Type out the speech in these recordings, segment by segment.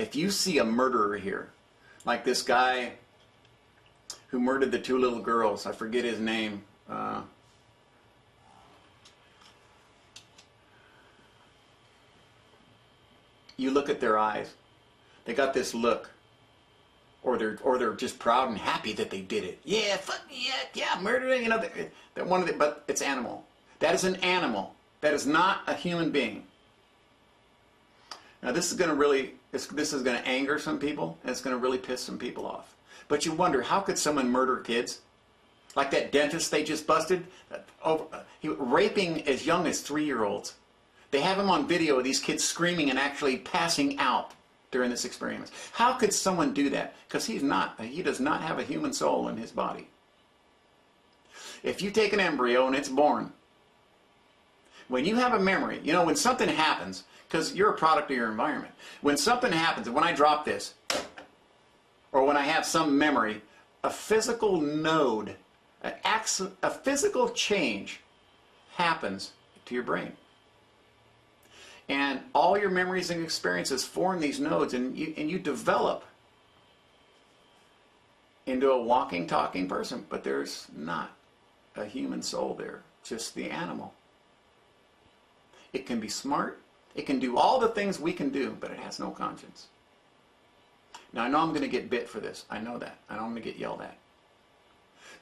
If you see a murderer here, like this guy who murdered the 2 little girls, I forget his name. You look at their eyes. They got this look. Or they're just proud and happy that they did it. Yeah, fuck yeah, murdering, you know, that one of the, but it's animal. That is an animal. That is not a human being. Now this is going to really, this is going to anger some people, and it's going to really piss some people off. But you wonder, how could someone murder kids? Like that dentist they just busted, raping as young as 3-year-olds. They have him on video of these kids screaming and actually passing out during this experiment. How could someone do that? Because he does not have a human soul in his body. If you take an embryo and it's born, when you have a memory, you know, when something happens, because you're a product of your environment, when something happens, when I drop this, or when I have some memory, a physical node, a physical change happens to your brain. And all your memories and experiences form these nodes, and you develop into a walking, talking person. But there's not a human soul there, just the animal. It can be smart. It can do all the things we can do, but it has no conscience. Now, I know I'm going to get bit for this. I know that. I know I'm going to get yelled at.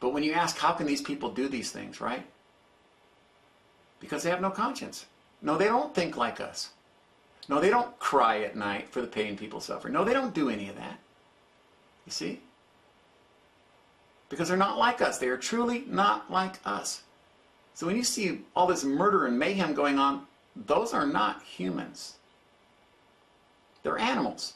But when you ask, how can these people do these things, right? Because they have no conscience. No, they don't think like us. No, they don't cry at night for the pain people suffer. No, they don't do any of that. You see? Because they're not like us. They are truly not like us. So when you see all this murder and mayhem going on, those are not humans. They're animals.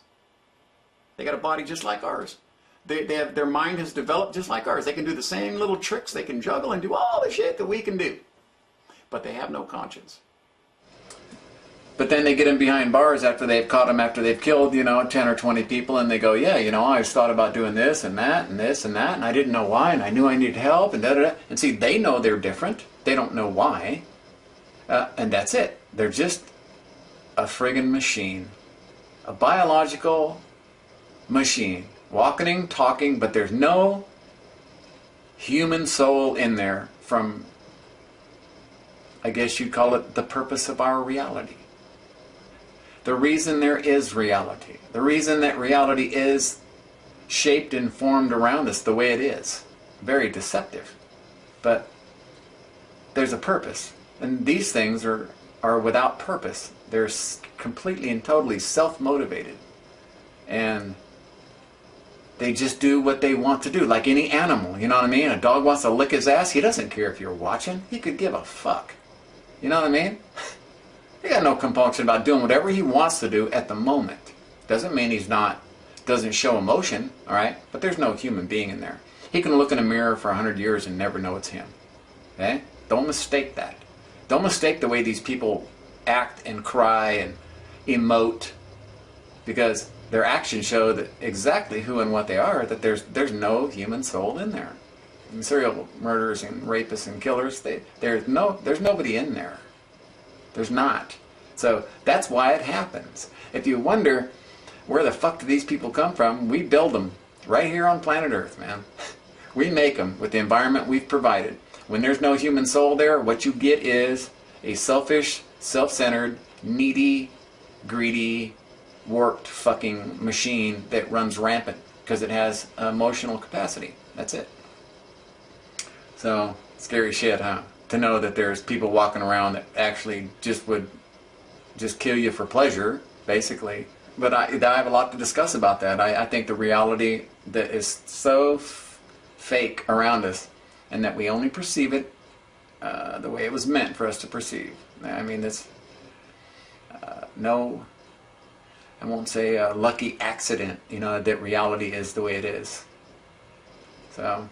They got a body just like ours. Their mind has developed just like ours. They can do the same little tricks. They can juggle and do all the shit that we can do. But they have no conscience. But then they get them behind bars after they've caught them, after they've killed, 10 or 20 people, and they go, yeah, I always thought about doing this and that and this and that, and I didn't know why, and I knew I needed help, and da-da-da. And see, they know they're different. They don't know why. And that's it. They're just a friggin' machine. A biological machine. Walking, talking, but there's no human soul in there from, I guess you'd call it, the purpose of our reality. The reason there is reality. The reason that reality is shaped and formed around us the way it is. Very deceptive. But there's a purpose. And these things are without purpose. They're completely and totally self-motivated. And they just do what they want to do, like any animal, you know what I mean? A dog wants to lick his ass, he doesn't care if you're watching. He could give a fuck. You know what I mean? He got no compunction about doing whatever he wants to do at the moment. Doesn't mean doesn't show emotion, all right? But there's no human being in there. He can look in a mirror for 100 years and never know it's him. Okay? Don't mistake that. Don't mistake the way these people act and cry and emote, because their actions show that exactly who and what they are, that there's no human soul in there. And serial murderers and rapists and killers, there's nobody in there. There's not. So that's why it happens. If you wonder where the fuck do these people come from, we build them right here on planet Earth, man. We make them with the environment we've provided. When there's no human soul there, what you get is a selfish, self-centered, needy, greedy, warped fucking machine that runs rampant because it has emotional capacity. That's it. So, scary shit, huh? To know that there's people walking around that actually would kill you for pleasure, basically. But I have a lot to discuss about that. I think the reality that is so fake around us, and that we only perceive it the way it was meant for us to perceive. I mean, it's no, I won't say a lucky accident, that reality is the way it is. So